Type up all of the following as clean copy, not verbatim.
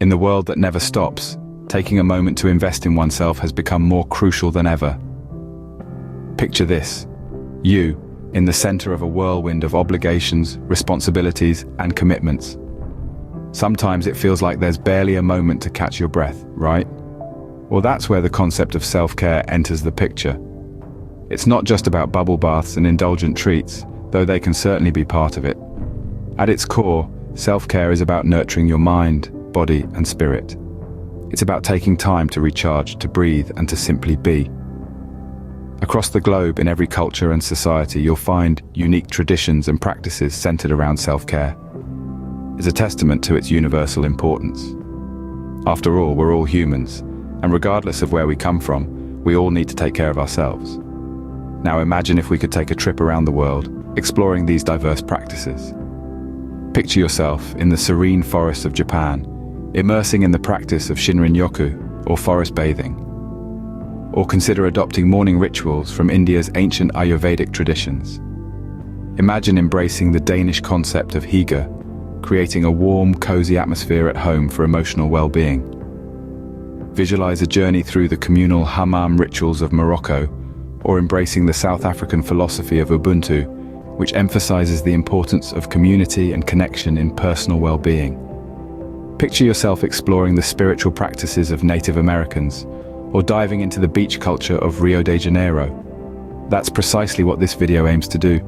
In the world that never stops, taking a moment to invest in oneself has become more crucial than ever. Picture this: you, in the center of a whirlwind of obligations, responsibilities, and commitments. Sometimes it feels like there's barely a moment to catch your breath, right? Well, that's where the concept of self-care enters the picture. It's not just about bubble baths and indulgent treats, though they can certainly be part of it. At its core, self-care is about nurturing your mind, body, and spirit. It's about taking time to recharge, to breathe, and to simply be. Across the globe, in every culture and society, you'll find unique traditions and practices centered around self-care. It's a testament to its universal importance. After all, we're all humans, and regardless of where we come from, we all need to take care of ourselves. Now imagine if we could take a trip around the world, exploring these diverse practices. Picture yourself in the serene forests of Japan, immersing in the practice of Shinrin-yoku, or forest bathing. Or consider adopting morning rituals from India's ancient Ayurvedic traditions. Imagine embracing the Danish concept of hygge, creating a warm, cozy atmosphere at home for emotional well-being. Visualize a journey through the communal hammam rituals of Morocco, or embracing the South African philosophy of Ubuntu, which emphasizes the importance of community and connection in personal well-being. Picture yourself exploring the spiritual practices of Native Americans, or diving into the beach culture of Rio de Janeiro. That's precisely what this video aims to do.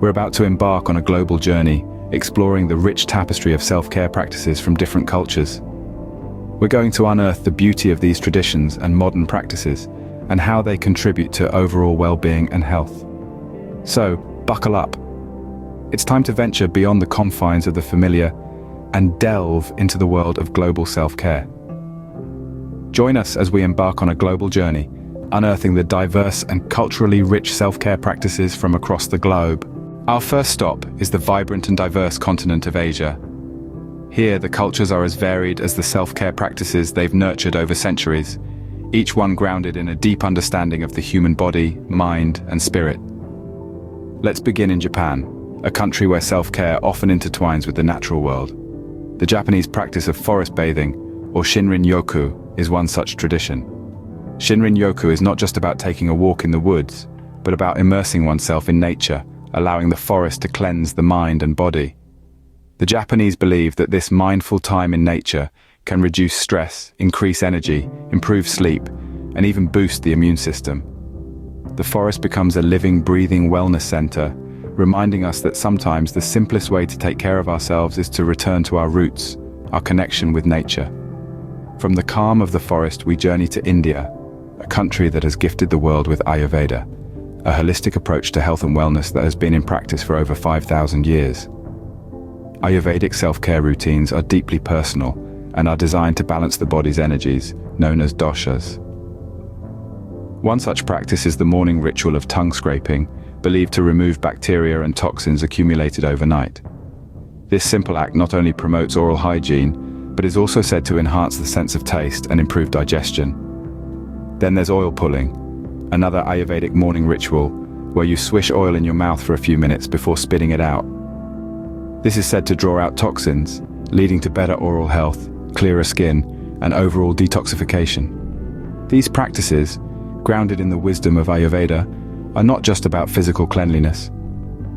We're about to embark on a global journey, exploring the rich tapestry of self-care practices from different cultures. We're going to unearth the beauty of these traditions and modern practices, and how they contribute to overall well-being and health. So, buckle up. It's time to venture beyond the confines of the familiar and delve into the world of global self-care. Join us as we embark on a global journey, unearthing the diverse and culturally rich self-care practices from across the globe. Our first stop is the vibrant and diverse continent of Asia. Here, the cultures are as varied as the self-care practices they've nurtured over centuries, each one grounded in a deep understanding of the human body, mind, and spirit. Let's begin in Japan, a country where self-care often intertwines with the natural world. The Japanese practice of forest bathing, or Shinrin-yoku, is one such tradition. Shinrin-yoku is not just about taking a walk in the woods, but about immersing oneself in nature, allowing the forest to cleanse the mind and body. The Japanese believe that this mindful time in nature can reduce stress, increase energy, improve sleep, and even boost the immune system. The forest becomes a living, breathing wellness center, reminding us that sometimes the simplest way to take care of ourselves is to return to our roots, our connection with nature. From the calm of the forest, we journey to India, a country that has gifted the world with Ayurveda, a holistic approach to health and wellness that has been in practice for over 5,000 years. Ayurvedic self-care routines are deeply personal and are designed to balance the body's energies, known as doshas. One such practice is the morning ritual of tongue scraping, believed to remove bacteria and toxins accumulated overnight. This simple act not only promotes oral hygiene, but is also said to enhance the sense of taste and improve digestion. Then there's oil pulling, another Ayurvedic morning ritual, where you swish oil in your mouth for a few minutes before spitting it out. This is said to draw out toxins, leading to better oral health, clearer skin, and overall detoxification. These practices, grounded in the wisdom of Ayurveda, are not just about physical cleanliness.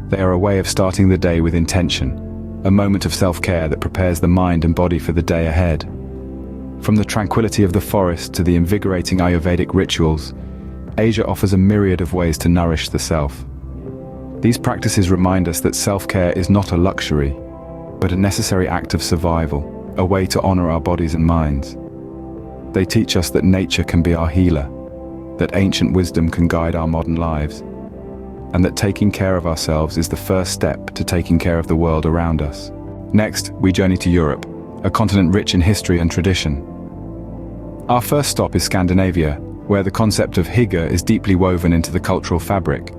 They are a way of starting the day with intention, a moment of self-care that prepares the mind and body for the day ahead. From the tranquility of the forest to the invigorating Ayurvedic rituals, Asia offers a myriad of ways to nourish the self. These practices remind us that self-care is not a luxury, but a necessary act of survival, a way to honor our bodies and minds. They teach us that nature can be our healer, that ancient wisdom can guide our modern lives, and that taking care of ourselves is the first step to taking care of the world around us. Next, we journey to Europe, a continent rich in history and tradition. Our first stop is Scandinavia, where the concept of hygge is deeply woven into the cultural fabric.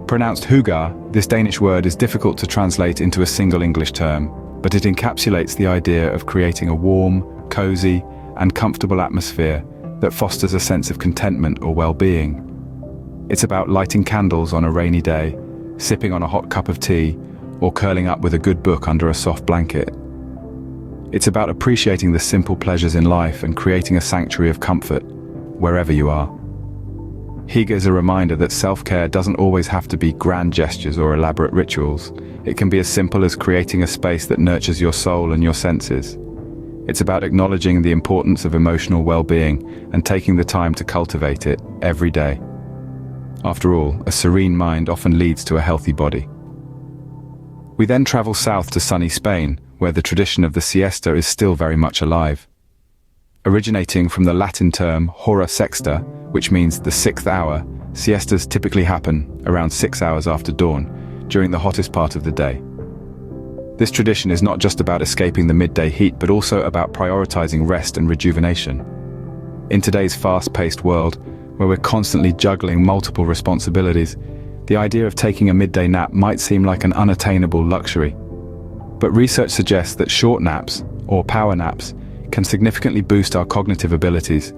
Pronounced hygge, this Danish word is difficult to translate into a single English term, but it encapsulates the idea of creating a warm, cozy, and comfortable atmosphere that fosters a sense of contentment or well-being. It's about lighting candles on a rainy day, sipping on a hot cup of tea, or curling up with a good book under a soft blanket. It's about appreciating the simple pleasures in life and creating a sanctuary of comfort, wherever you are. Hygge is a reminder that self-care doesn't always have to be grand gestures or elaborate rituals. It can be as simple as creating a space that nurtures your soul and your senses. It's about acknowledging the importance of emotional well-being and taking the time to cultivate it every day. After all, a serene mind often leads to a healthy body. We then travel south to sunny Spain, where the tradition of the siesta is still very much alive. Originating from the Latin term hora sexta, which means the sixth hour, siestas typically happen around 6 hours after dawn, during the hottest part of the day. This tradition is not just about escaping the midday heat, but also about prioritizing rest and rejuvenation. In today's fast-paced world, where we're constantly juggling multiple responsibilities, the idea of taking a midday nap might seem like an unattainable luxury. But research suggests that short naps, or power naps, can significantly boost our cognitive abilities,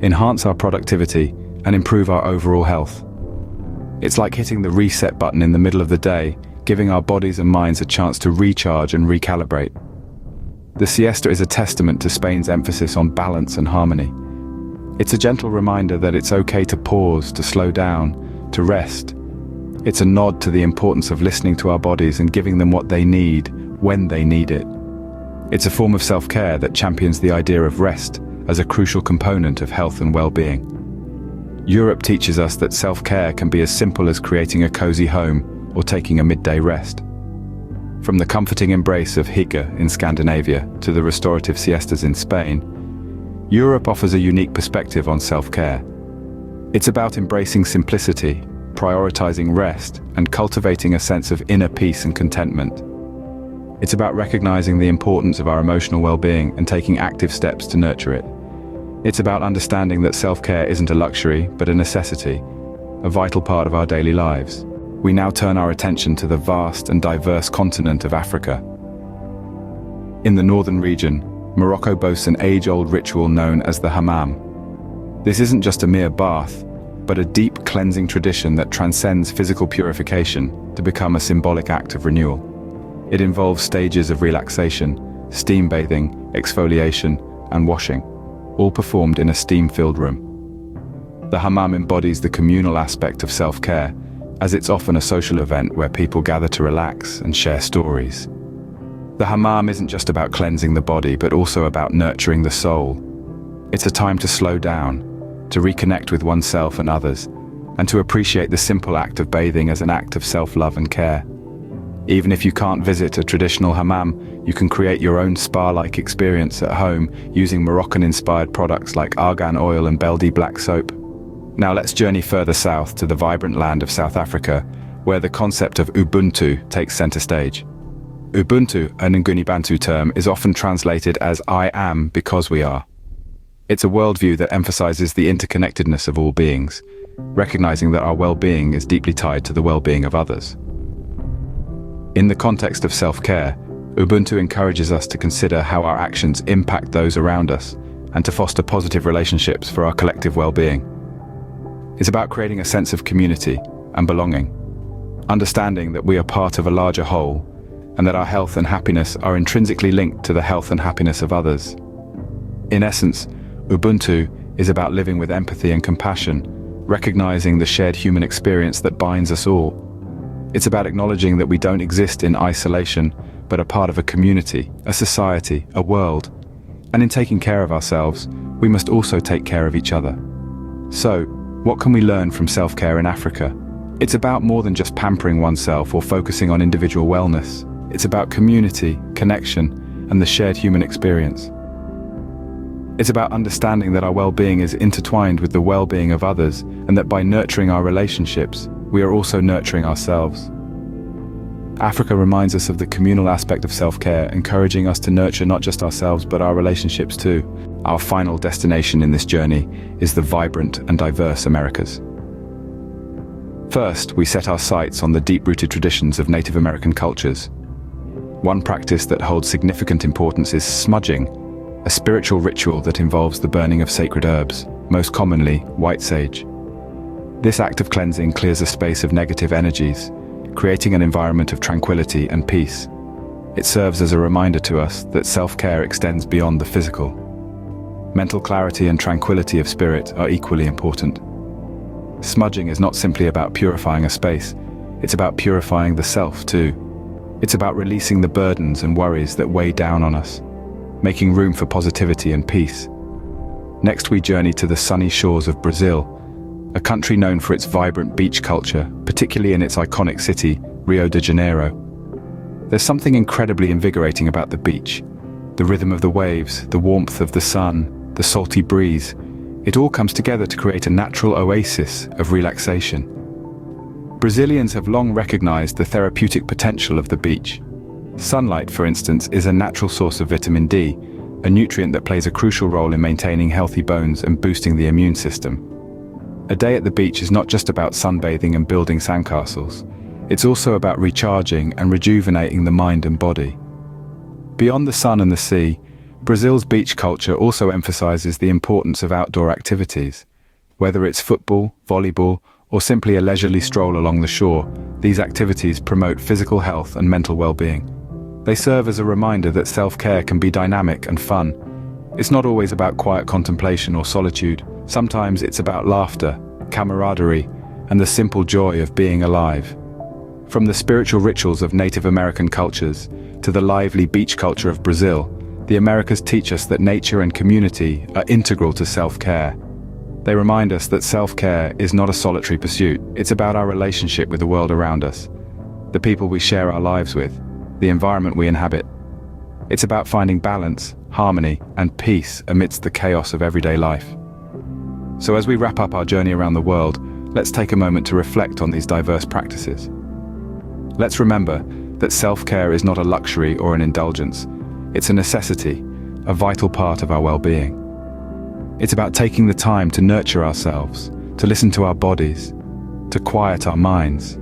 enhance our productivity, and improve our overall health. It's like hitting the reset button in the middle of the day, giving our bodies and minds a chance to recharge and recalibrate. The siesta is a testament to Spain's emphasis on balance and harmony. It's a gentle reminder that it's okay to pause, to slow down, to rest. It's a nod to the importance of listening to our bodies and giving them what they need, when they need it. It's a form of self-care that champions the idea of rest as a crucial component of health and well-being. Europe teaches us that self-care can be as simple as creating a cozy home or taking a midday rest. From the comforting embrace of hygge in Scandinavia to the restorative siestas in Spain, Europe offers a unique perspective on self-care. It's about embracing simplicity, prioritizing rest, and cultivating a sense of inner peace and contentment. It's about recognizing the importance of our emotional well-being and taking active steps to nurture it. It's about understanding that self-care isn't a luxury, but a necessity, a vital part of our daily lives. We now turn our attention to the vast and diverse continent of Africa. In the northern region, Morocco boasts an age-old ritual known as the hammam. This isn't just a mere bath, but a deep cleansing tradition that transcends physical purification to become a symbolic act of renewal. It involves stages of relaxation, steam bathing, exfoliation, and washing, all performed in a steam-filled room. The hammam embodies the communal aspect of self-care, as it's often a social event where people gather to relax and share stories. The hammam isn't just about cleansing the body, but also about nurturing the soul. It's a time to slow down, to reconnect with oneself and others, and to appreciate the simple act of bathing as an act of self-love and care. Even if you can't visit a traditional hammam, you can create your own spa-like experience at home using Moroccan-inspired products like argan oil and Beldi black soap. Now let's journey further south to the vibrant land of South Africa, where the concept of Ubuntu takes center stage. Ubuntu, an Nguni Bantu term, is often translated as "I am because we are." It's a worldview that emphasizes the interconnectedness of all beings, recognizing that our well-being is deeply tied to the well-being of others. In the context of self-care, Ubuntu encourages us to consider how our actions impact those around us and to foster positive relationships for our collective well-being. It's about creating a sense of community and belonging, understanding that we are part of a larger whole and that our health and happiness are intrinsically linked to the health and happiness of others. In essence, Ubuntu is about living with empathy and compassion, recognizing the shared human experience that binds us all. It's about acknowledging that we don't exist in isolation, but are part of a community, a society, a world. And in taking care of ourselves, we must also take care of each other. So, what can we learn from self-care in Africa? It's about more than just pampering oneself or focusing on individual wellness. It's about community, connection, and the shared human experience. It's about understanding that our well-being is intertwined with the well-being of others, and that by nurturing our relationships, we are also nurturing ourselves. Africa reminds us of the communal aspect of self-care, encouraging us to nurture not just ourselves but our relationships too. Our final destination in this journey is the vibrant and diverse Americas. First, we set our sights on the deep-rooted traditions of Native American cultures. One practice that holds significant importance is smudging, a spiritual ritual that involves the burning of sacred herbs, most commonly white sage. This act of cleansing clears a space of negative energies, creating an environment of tranquility and peace. It serves as a reminder to us that self-care extends beyond the physical. Mental clarity and tranquility of spirit are equally important. Smudging is not simply about purifying a space, it's about purifying the self too. It's about releasing the burdens and worries that weigh down on us, making room for positivity and peace. Next, we journey to the sunny shores of Brazil, a country known for its vibrant beach culture, particularly in its iconic city, Rio de Janeiro. There's something incredibly invigorating about the beach. The rhythm of the waves, the warmth of the sun, the salty breeze, it all comes together to create a natural oasis of relaxation. Brazilians have long recognized the therapeutic potential of the beach. Sunlight, for instance, is a natural source of vitamin D, a nutrient that plays a crucial role in maintaining healthy bones and boosting the immune system. A day at the beach is not just about sunbathing and building sandcastles. It's also about recharging and rejuvenating the mind and body. Beyond the sun and the sea, Brazil's beach culture also emphasizes the importance of outdoor activities. Whether it's football, volleyball, or simply a leisurely stroll along the shore, these activities promote physical health and mental well-being. They serve as a reminder that self-care can be dynamic and fun. It's not always about quiet contemplation or solitude. Sometimes it's about laughter, camaraderie, and the simple joy of being alive. From the spiritual rituals of Native American cultures to the lively beach culture of Brazil, the Americas teach us that nature and community are integral to self-care. They remind us that self-care is not a solitary pursuit. It's about our relationship with the world around us, the people we share our lives with, the environment we inhabit. It's about finding balance, harmony, and peace amidst the chaos of everyday life. So as we wrap up our journey around the world, let's take a moment to reflect on these diverse practices. Let's remember that self-care is not a luxury or an indulgence. It's a necessity, a vital part of our well-being. It's about taking the time to nurture ourselves, to listen to our bodies, to quiet our minds.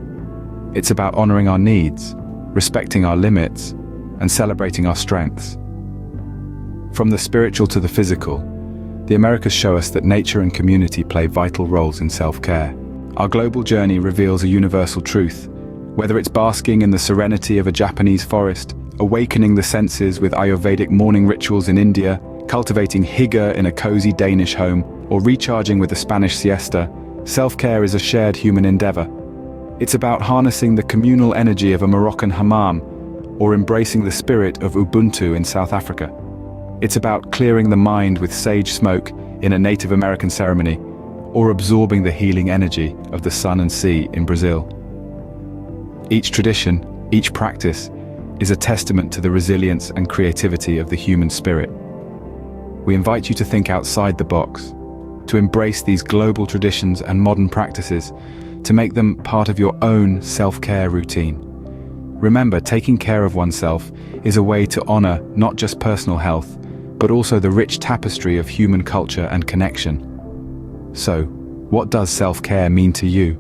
It's about honoring our needs, respecting our limits, and celebrating our strengths. From the spiritual to the physical, the Americas show us that nature and community play vital roles in self-care. Our global journey reveals a universal truth. Whether it's basking in the serenity of a Japanese forest, awakening the senses with Ayurvedic morning rituals in India, cultivating hygge in a cozy Danish home, or recharging with a Spanish siesta, self-care is a shared human endeavor. It's about harnessing the communal energy of a Moroccan hammam, or embracing the spirit of Ubuntu in South Africa. It's about clearing the mind with sage smoke in a Native American ceremony, or absorbing the healing energy of the sun and sea in Brazil. Each tradition, each practice, is a testament to the resilience and creativity of the human spirit. We invite you to think outside the box, to embrace these global traditions and modern practices, to make them part of your own self-care routine. Remember, taking care of oneself is a way to honor not just personal health, but also the rich tapestry of human culture and connection. So, what does self-care mean to you?